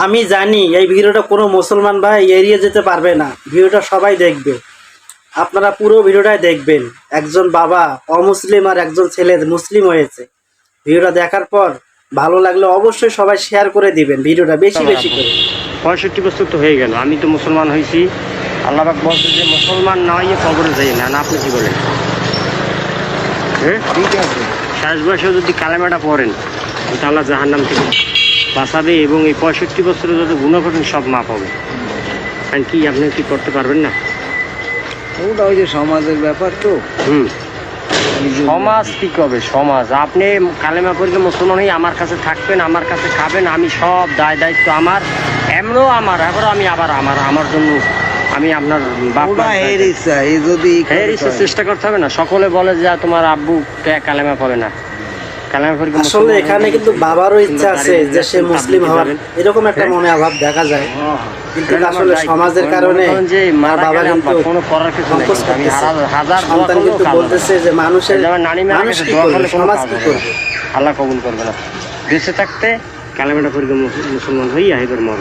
আমি জানি এই ভিডিওটা কোনো মুসলমান ভাই এড়িয়ে যেতে পারবে না, ভিডিওটা সবাই দেখবে। আপনারা পুরো ভিডিওটাই দেখবেন। একজন বাবা অমুসলিম আর একজন ছেলে মুসলিম হয়েছে। ভিডিওটা দেখার পর ভালো লাগলে অবশ্যই সবাই শেয়ার করে দিবেন ভিডিওটা বেশি বেশি করে। 65 বছর তো হয়ে গেল, আমি তো মুসলমান হয়েছি। আল্লাহ পাক বলছে যে মুসলমান না হইয়ে কবরে যাই না। না, আপনি কি বলেন? হ্যাঁ, ঠিক আছে। শেষ বয়সে যদি কালেমাটা পড়েন তাহলে জাহান্নাম থেকে বাঁচাবে এবং এই 65 বছরে যত গুনাহ করেন সব মাফ হবে। কারণ কি আপনি কি করতে পারবেন না? ওটা ওই যে সমাজের ব্যাপার তো। সমাজ কি করবে? সমাজ আপনি কালেমা পড়ে মুসলমান হয়ে আমার কাছে থাকবেন, আমার কাছে খাবেন, আমি সব দায় দায়িত্ব আমার, এমনও আমার, এবারও আমি আবার আমার জন্য আমি আপনার বাপ চেষ্টা করতে হবে না। সকলে বলে যে তোমার আব্বু কালেমা পড়ে না, কালেমা পড়ে। আসলে এখানে কিন্তু বাবারও ইচ্ছা আছে যে সে মুসলিম হওয়ার, এরকম একটা মনে অভাব দেখা যায়। কিন্তু আসলে সমাজের কারণে বাবা কিন্তু সন্তান কিন্তু বলতেছে যে মানুষ কি করবে, সমাজ কি করবে। আল্লাহ কবুল করবে না। দেশে থাকতে কালেমাটা পড়ে মুসলমান হইয়া এবার মর।